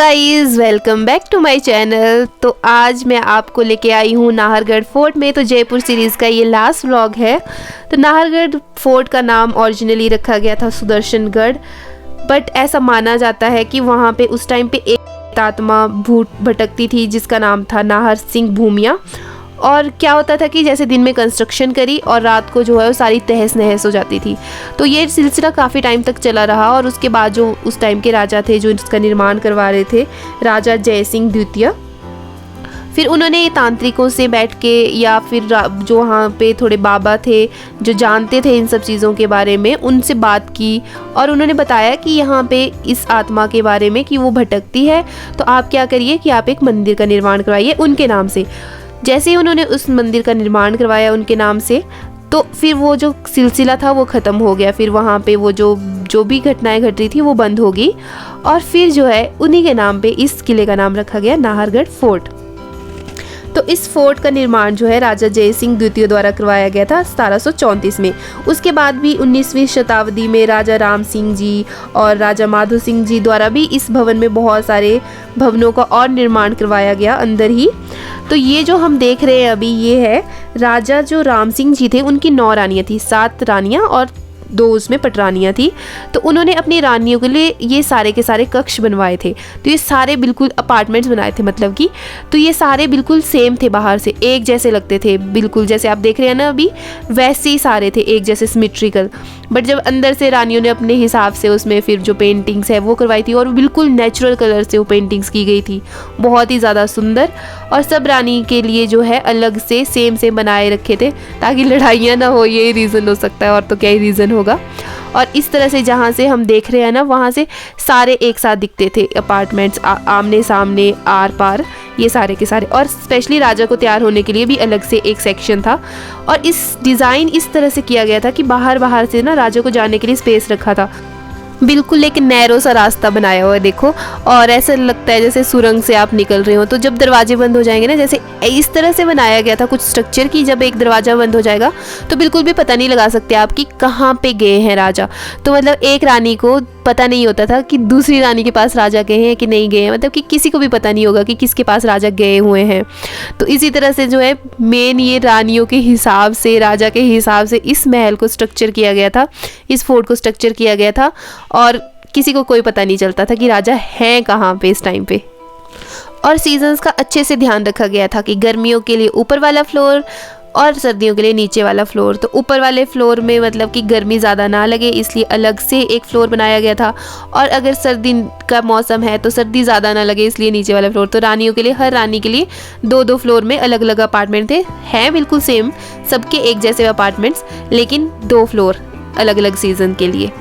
Guys, welcome back to my channel. तो आज मैं आपको लेके आई हूँ नाहरगढ़ फोर्ट में। तो जयपुर सीरीज़ का ये लास्ट व्लॉग है। तो नाहरगढ़ फोर्ट का नाम ओरिजिनली रखा गया था सुदर्शनगढ़, बट ऐसा माना जाता है कि वहाँ पे उस टाइम पे एक आत्मा भूत भटकती थी जिसका नाम था नाहर सिंह भूमिया। और क्या होता था कि जैसे दिन में कंस्ट्रक्शन करी और रात को जो है वो सारी तहस नहस हो जाती थी। तो ये सिलसिला काफ़ी टाइम तक चला रहा और उसके बाद जो उस टाइम के राजा थे जो इसका निर्माण करवा रहे थे, राजा जय सिंह द्वितीय, फिर उन्होंने तांत्रिकों से बैठ के या फिर जो वहाँ पे थोड़े बाबा थे जो जानते थे इन सब चीज़ों के बारे में, उनसे बात की और उन्होंने बताया कि यहाँ पे इस आत्मा के बारे में कि वो भटकती है, तो आप क्या करिए कि आप एक मंदिर का निर्माण करवाइए उनके नाम से। जैसे ही उन्होंने उस मंदिर का निर्माण करवाया उनके नाम से, तो फिर वो जो सिलसिला था वो ख़त्म हो गया। फिर वहाँ पे वो जो भी घटनाएं घट रही थी वो बंद हो गई और फिर जो है उन्हीं के नाम पे इस किले का नाम रखा गया नाहरगढ़ फोर्ट। तो इस फोर्ट का निर्माण जो है राजा जय सिंह द्वितीय द्वारा करवाया गया था 1734 में। उसके बाद भी 19वीं शताब्दी में राजा राम सिंह जी और राजा माधो सिंह जी द्वारा भी इस भवन में बहुत सारे भवनों का और निर्माण करवाया गया अंदर ही। तो ये जो हम देख रहे हैं अभी, ये है राजा जो राम सिंह जी थे, उनकी 9 रानियाँ थी, 7 रानियाँ और 2 उसमें पटरानियाँ थी। तो उन्होंने अपनी रानियों के लिए ये सारे के सारे कक्ष बनवाए थे। तो ये सारे बिल्कुल अपार्टमेंट्स बनाए थे, मतलब कि तो ये सारे बिल्कुल सेम थे, बाहर से एक जैसे लगते थे, बिल्कुल जैसे आप देख रहे हैं ना अभी, वैसे ही सारे थे, एक जैसे सिमेट्रिकल। बट जब अंदर से रानियों ने अपने हिसाब से उसमें फिर जो पेंटिंग्स है वो करवाई थी और बिल्कुल नेचुरल कलर से वो पेंटिंग्स की गई थी, बहुत ही ज़्यादा सुंदर। और सब रानी के लिए जो है अलग से सेम बनाए रखे थे ताकि लड़ाइयाँ ना हो, यही रीज़न हो सकता है और तो क्या ही रीज़न होगा। और इस तरह से जहाँ से हम देख रहे हैं ना, वहाँ से सारे एक साथ दिखते थे अपार्टमेंट्स, आमने सामने आर पार, ये सारे के सारे। और स्पेशली राजा को तैयार होने के लिए भी अलग से एक सेक्शन था। और इस डिज़ाइन इस तरह से किया गया था कि बाहर से ना राजा को जाने के लिए स्पेस रखा था, बिल्कुल एक नैरो सा रास्ता बनाया हुआ है देखो। और ऐसा लगता है जैसे सुरंग से आप निकल रहे हो। तो जब दरवाजे बंद हो जाएंगे ना, जैसे इस तरह से बनाया गया था कुछ स्ट्रक्चर की, जब एक दरवाज़ा बंद हो जाएगा तो बिल्कुल भी पता नहीं लगा सकते आप कि कहाँ पे गए हैं राजा। तो मतलब एक रानी को पता नहीं होता था कि दूसरी रानी के पास राजा गए हैं कि नहीं गए हैं, मतलब कि किसी को भी पता नहीं होगा कि किसके पास राजा गए हुए हैं। तो इसी तरह से जो है मेन ये रानियों के हिसाब से, राजा के हिसाब से इस महल को स्ट्रक्चर किया गया था, इस फोर्ट को स्ट्रक्चर किया गया था। और किसी को कोई पता नहीं चलता था कि राजा हैं कहाँ पे इस टाइम पे। और सीजन्स का अच्छे से ध्यान रखा गया था कि गर्मियों के लिए ऊपर वाला फ्लोर और सर्दियों के लिए नीचे वाला फ्लोर। तो ऊपर वाले फ्लोर में मतलब कि गर्मी ज़्यादा ना लगे इसलिए अलग से एक फ्लोर बनाया गया था, और अगर सर्दी का मौसम है तो सर्दी ज़्यादा ना लगे इसलिए नीचे वाला फ्लोर। तो रानियों के लिए, हर रानी के लिए 2-2 फ्लोर में अलग अलग अपार्टमेंट थे, हैं बिल्कुल सेम सबके एक जैसे अपार्टमेंट्स, लेकिन 2 फ्लोर अलग अलग सीज़न के लिए।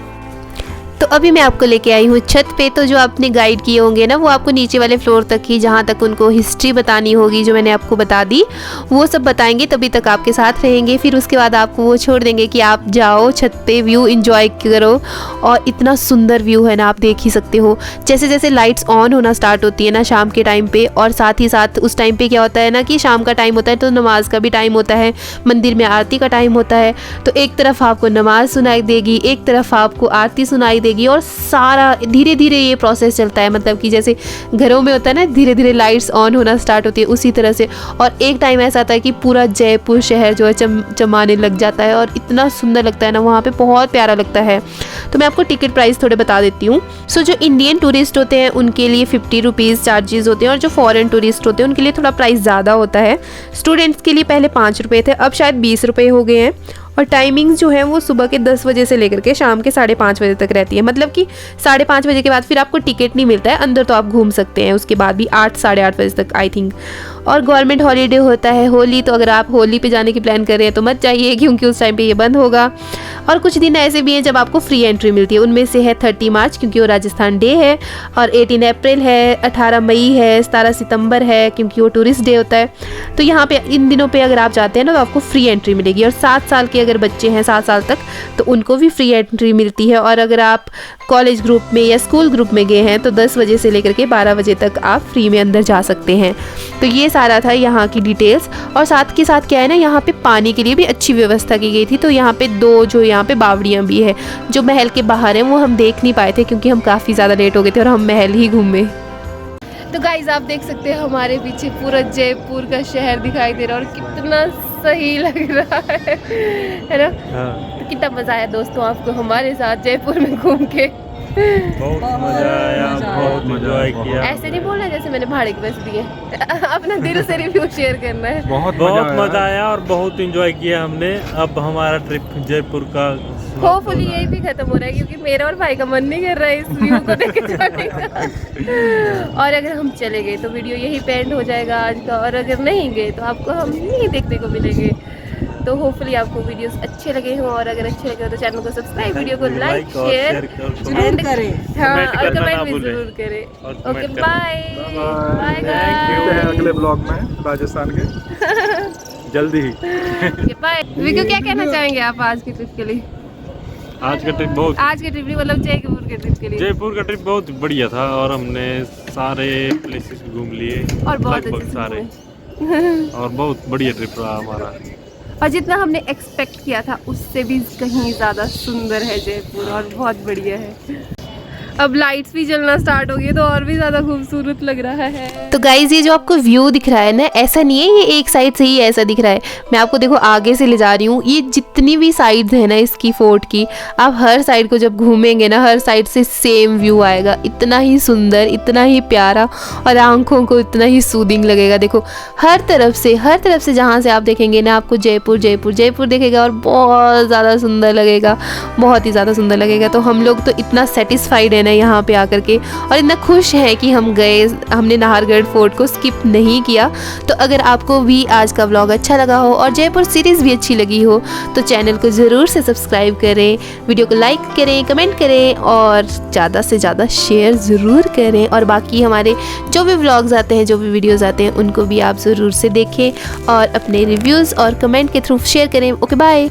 तो अभी मैं आपको लेके आई हूँ छत पे। तो जो आपने गाइड किए होंगे ना, वो आपको नीचे वाले फ्लोर तक ही, जहाँ तक उनको हिस्ट्री बतानी होगी जो मैंने आपको बता दी, वो सब बताएंगे, तभी तक आपके साथ रहेंगे। फिर उसके बाद आपको वो छोड़ देंगे कि आप जाओ छत पे, व्यू एंजॉय करो। और इतना सुंदर व्यू है ना, आप देख ही सकते हो। जैसे जैसे लाइट्स ऑन होना स्टार्ट होती है ना शाम के टाइम पे, और साथ ही साथ उस टाइम पे क्या होता है ना कि शाम का टाइम होता है तो नमाज का भी टाइम होता है, मंदिर में आरती का टाइम होता है। तो एक तरफ आपको नमाज सुनाई देगी, एक तरफ आपको आरती सुनाई देगी, और सारा धीरे धीरे ये प्रोसेस चलता है, मतलब कि जैसे घरों में होता है ना धीरे धीरे लाइट्स ऑन होना स्टार्ट होती है, उसी तरह से। और एक टाइम ऐसा आता है कि पूरा जयपुर शहर जो है चमचमाने लग जाता है और इतना सुंदर लगता है ना, वहाँ पे बहुत प्यारा लगता है। तो मैं आपको टिकट प्राइस थोड़े बता देती हूँ। सो जो इंडियन टूरिस्ट होते हैं उनके लिए 50 रुपीज़ चार्जेस होते हैं, और जो फॉरेन टूरिस्ट होते हैं उनके लिए थोड़ा प्राइस ज़्यादा होता है। स्टूडेंट्स के लिए पहले 5 रुपये थे, अब शायद 20 रुपये हो गए हैं। और टाइमिंग्स जो है वो सुबह के 10 बजे से लेकर के शाम के 5:30 बजे तक रहती है, मतलब कि 5:30 बजे के बाद फिर आपको टिकट नहीं मिलता है, अंदर तो आप घूम सकते हैं उसके बाद भी 8 साढ़े 8 बजे तक आई थिंक। और गवर्नमेंट हॉलीडे होता है होली, तो अगर आप होली पे जाने की प्लान कर रहे हैं तो मत जाइए क्योंकि उस टाइम पे ये बंद होगा। और कुछ दिन ऐसे भी हैं जब आपको फ्री एंट्री मिलती है, उनमें से है 30 मार्च क्योंकि वो राजस्थान डे है, और 18 अप्रैल है, 18 मई है, 17 सितंबर है क्योंकि वो टूरिस्ट डे होता है। तो यहाँ पे इन दिनों पे अगर आप जाते हैं ना तो आपको फ्री एंट्री मिलेगी। और 7 साल के अगर बच्चे हैं 7 साल तक तो उनको भी फ्री एंट्री मिलती है। और अगर आप कॉलेज ग्रुप में या स्कूल ग्रुप में गए हैं तो 10 बजे से लेकर के 12 बजे तक आप फ्री में अंदर जा सकते हैं। तो ये सारा था यहाँ की डिटेल्स। और साथ के साथ क्या है ना, यहाँ पे पानी के लिए भी अच्छी व्यवस्था की गई थी। तो यहाँ पे 2 जो यहाँ पे बावड़ियाँ भी है जो महल के बाहर हैं, वो हम देख नहीं पाए थे क्योंकि हम काफ़ी ज़्यादा लेट हो गए थे और हम महल ही घूमे। तो गाइज आप देख सकते हैं हमारे पीछे पूरा जयपुर का शहर दिखाई दे रहा है और कितना सही लग रहा है ना। हाँ। तो कितना मजा आया दोस्तों आपको हमारे साथ जयपुर में घूम के। बहुत मजा आया, बहुत एंजॉय किया। ऐसे नहीं बोलना जैसे मैंने भाड़े के पैसे दिए। अपना दिल से रिव्यू शेयर करना है। बहुत मजा आया और बहुत एंजॉय किया हमने। अब हमारा ट्रिप जयपुर का होपफुली यही भी खत्म हो रहा है क्योंकि मेरा और भाई का मन नहीं कर रहा है इस व्यू को देख के जाने का। और अगर हम चले गए तो वीडियो यही पे एंड हो जाएगा आज का, और अगर नहीं गए तो आपको हम नहीं देखने को मिलेंगे। तो होपफुली आपको वीडियोस अच्छे लगे हों, और अगर अच्छे लगे हो तो चैनल को सब्सक्राइब, वीडियो को लाइक शेयर जरूर करें। हाँ, और करना कमेंट ना भी भूलें। जरूर करें। और okay comment bye bye Thank मिलते हैं गाइस, अगले ब्लॉग में राजस्थान के जल्दी ही। बाय। विको क्या कहना चाहेंगे आप आज की ट्रिप के लिए? आज का ट्रिप बहुत आज के ट्रिप नहीं मतलब जयपुर के ट्रिप के लिए। जयपुर का ट्रिप बहुत बढ़िया था और हमने सारे प्लेसेस घूम लिए और बहुत लगभग अच्छे से सारे, घूमे। और बहुत बढ़िया ट्रिप रहा हमारा। और जितना हमने एक्सपेक्ट किया था उससे भी कहीं ज़्यादा सुंदर है जयपुर और बहुत बढ़िया है। अब लाइट्स भी जलना स्टार्ट हो गई तो और भी ज़्यादा खूबसूरत लग रहा है। तो गाइज ये जो आपको व्यू दिख रहा है ना, ऐसा नहीं है ये एक साइड से ही ऐसा दिख रहा है। मैं आपको देखो आगे से ले जा रही हूँ। ये जितनी भी साइड्स है ना इसकी फोर्ट की, आप हर साइड को जब घूमेंगे ना हर साइड से सेम व्यू आएगा। इतना ही सुंदर, इतना ही प्यारा, और आंखों को इतना ही सूदिंग लगेगा। देखो हर तरफ से जहाँ से आप देखेंगे ना आपको जयपुर जयपुर जयपुर दिखेगा और बहुत ज़्यादा सुंदर लगेगा, बहुत ही ज़्यादा सुंदर लगेगा। तो हम लोग तो इतना सेटिस्फाइड है यहाँ पे आकर के, और इतना खुश है कि हम गए, हमने नाहरगढ़ फोर्ट को स्किप नहीं किया। तो अगर आपको भी आज का व्लॉग अच्छा लगा हो और जयपुर सीरीज़ भी अच्छी लगी हो तो चैनल को ज़रूर से सब्सक्राइब करें, वीडियो को लाइक करें, कमेंट करें और ज़्यादा से ज़्यादा शेयर ज़रूर करें। और बाकी हमारे जो भी व्लॉग्स आते हैं, जो भी वीडियोज़ आते हैं, उनको भी आप ज़रूर से देखें और अपने रिव्यूज़ और कमेंट के थ्रू शेयर करें। Okay bye.